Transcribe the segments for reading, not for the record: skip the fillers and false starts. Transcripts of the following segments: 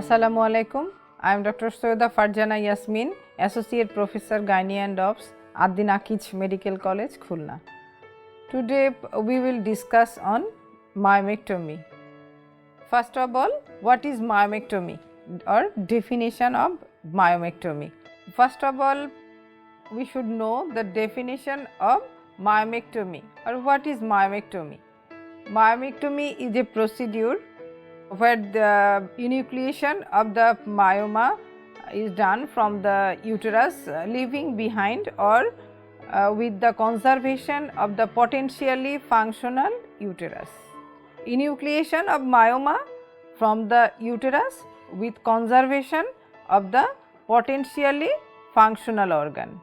Assalamu alaikum. I am Dr. Syeda Farzana Yesmin, Associate Professor Gynae Obst at the Akij Medical College, Khulna. Today we will discuss on myomectomy. First of all, what is myomectomy or definition of myomectomy? First of all, we should know the definition of myomectomy or what is myomectomy. Myomectomy is a procedure where the enucleation of the myoma is done from the uterus, leaving behind or with the conservation of the potentially functional uterus. Enucleation of myoma from the uterus with conservation of the potentially functional organ.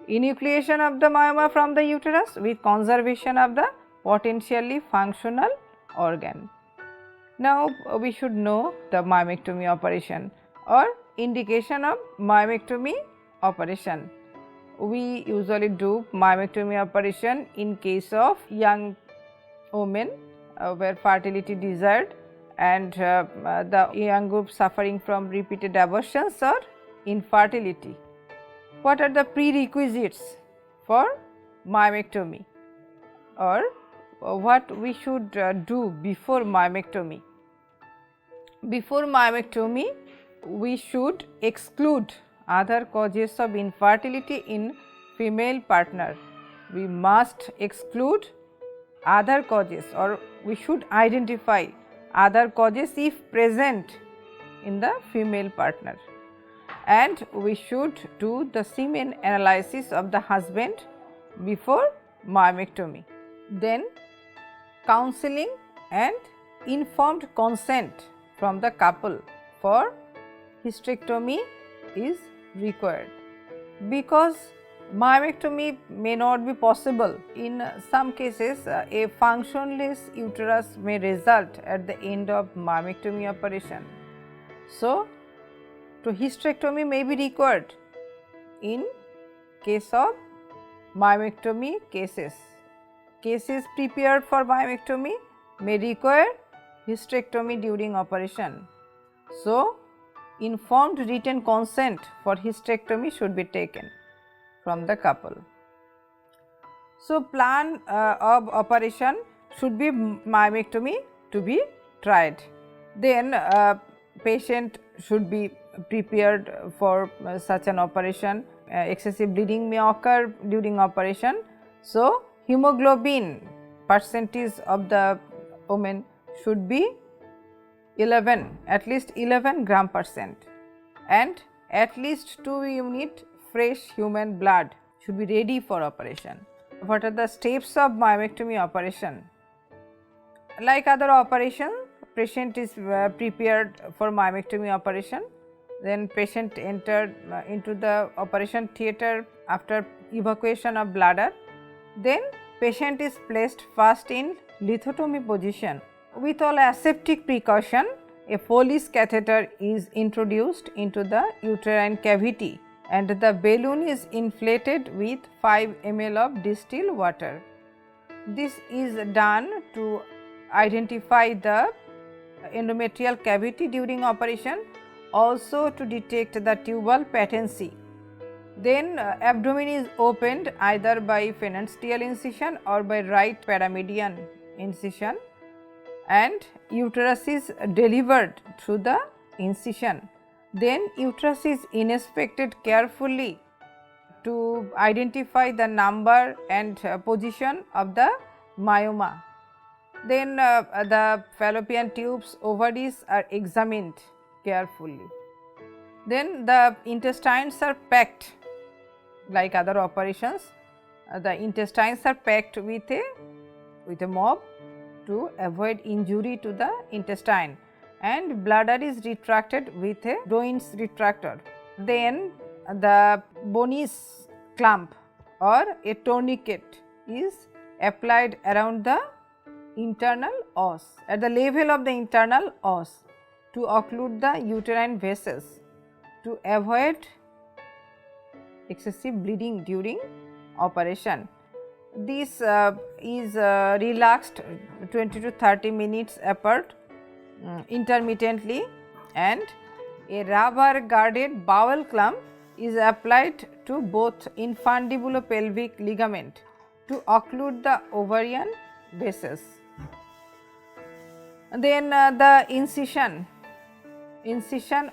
Enucleation of the myoma from the uterus with conservation of the potentially functional organ. Now, we should know the myomectomy operation or indication of myomectomy operation. We usually do myomectomy operation in case of young women where fertility desired and the young group suffering from repeated abortions or infertility. What are the prerequisites for myomectomy or what we should do before myomectomy? Before myomectomy, we should exclude other causes of infertility in female partner. We must exclude other causes or we should identify other causes if present in the female partner, and we should do the semen analysis of the husband before myomectomy. Then counseling and informed consent from the couple for hysterectomy is required. Because myomectomy may not be possible, in some cases a functionless uterus may result at the end of myomectomy operation. So, hysterectomy may be required in case of myomectomy cases. Cases prepared for myomectomy may require hysterectomy during operation. So, informed written consent for hysterectomy should be taken from the couple. So, plan of operation should be myomectomy to be tried. Then patient should be prepared for such an operation. Excessive bleeding may occur during operation. So, hemoglobin percentage of the woman should be 11, at least 11 gram percent, and at least 2 unit fresh human blood should be ready for operation. What are the steps of myomectomy operation? Like other operation, patient is prepared for myomectomy operation. Then patient entered into the operation theatre after evacuation of bladder. Then patient is placed first in lithotomy position. With all aseptic precaution, a Foley's catheter is introduced into the uterine cavity and the balloon is inflated with 5 ml of distilled water. This is done to identify the endometrial cavity during operation, also to detect the tubal patency. Then abdomen is opened either by phalansteal incision or by right paramedian incision, and uterus is delivered through the incision. Then uterus is inspected carefully to identify the number and position of the myoma. Then the fallopian tubes, ovaries are examined carefully. Then the intestines are packed. Like other operations, the intestines are packed with a mop to avoid injury to the intestine, and bladder is retracted with a Doyne's retractor. Then the Bonis clamp or a tourniquet is applied around the internal os, at the level of the internal os, to occlude the uterine vessels to avoid excessive bleeding during operation. This is relaxed 20 to 30 minutes apart intermittently, and a rubber guarded bowel clamp is applied to both infundibulopelvic ligament to occlude the ovarian bases. Then the incision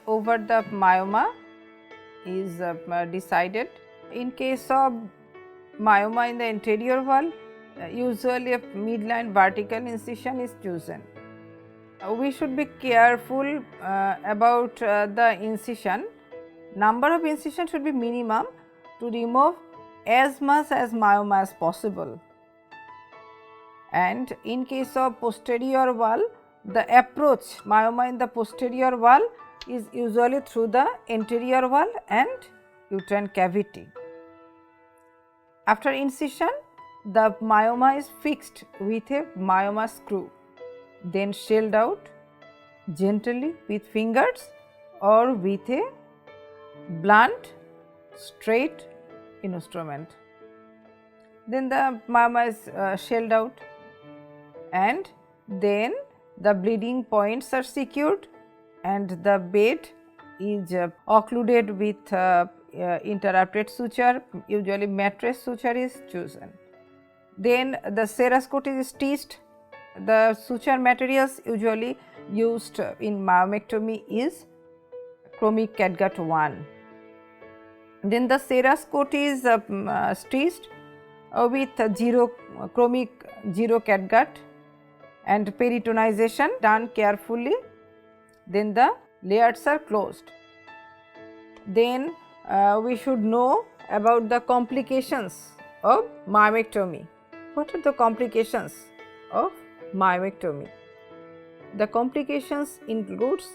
over the myoma is decided. In case of myoma in the anterior wall, usually a midline vertical incision is chosen. We should be careful about the incision. Number of incisions should be minimum to remove as much as myoma as possible. And in case of posterior wall, the approach myoma in the posterior wall is usually through the anterior wall and uterine cavity. After incision, the myoma is fixed with a myoma screw, then shelled out gently with fingers or with a blunt straight instrument. Then the myoma is shelled out, and then the bleeding points are secured and the bed is occluded with interrupted suture. Usually mattress suture is chosen. Then the serous coat is stitched. The suture materials usually used in myomectomy is chromic catgut 1. Then the serous coat is stitched with chromic 0 catgut and peritonization done carefully. Then the layers are closed. Then we should know about the complications of myomectomy. What are the complications of myomectomy? The complications includes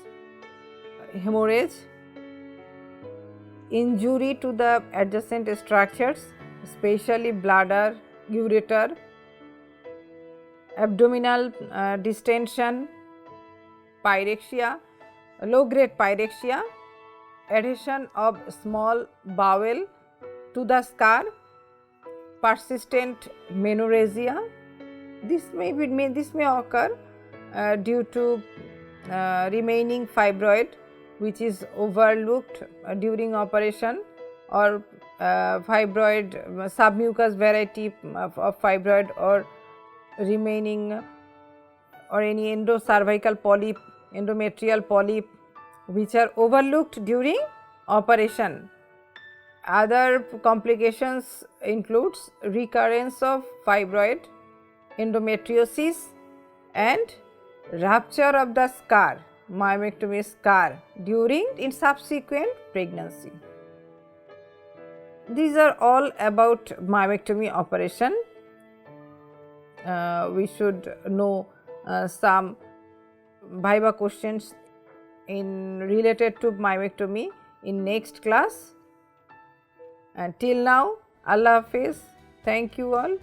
hemorrhage, injury to the adjacent structures, especially bladder, ureter, abdominal distension, pyrexia, low grade pyrexia, adhesion of small bowel to the scar, persistent menorrhagia. This may occur due to remaining fibroid which is overlooked during operation, or fibroid submucous variety of fibroid, or remaining, or any endocervical polyp, endometrial polyp which are overlooked during operation. Other complications includes recurrence of fibroid, endometriosis and rupture of the scar, myomectomy scar, in subsequent pregnancy. These are all about myomectomy operation. We should know some viva questions related to myomectomy in next class. And till now, Allah Hafiz. Thank you all.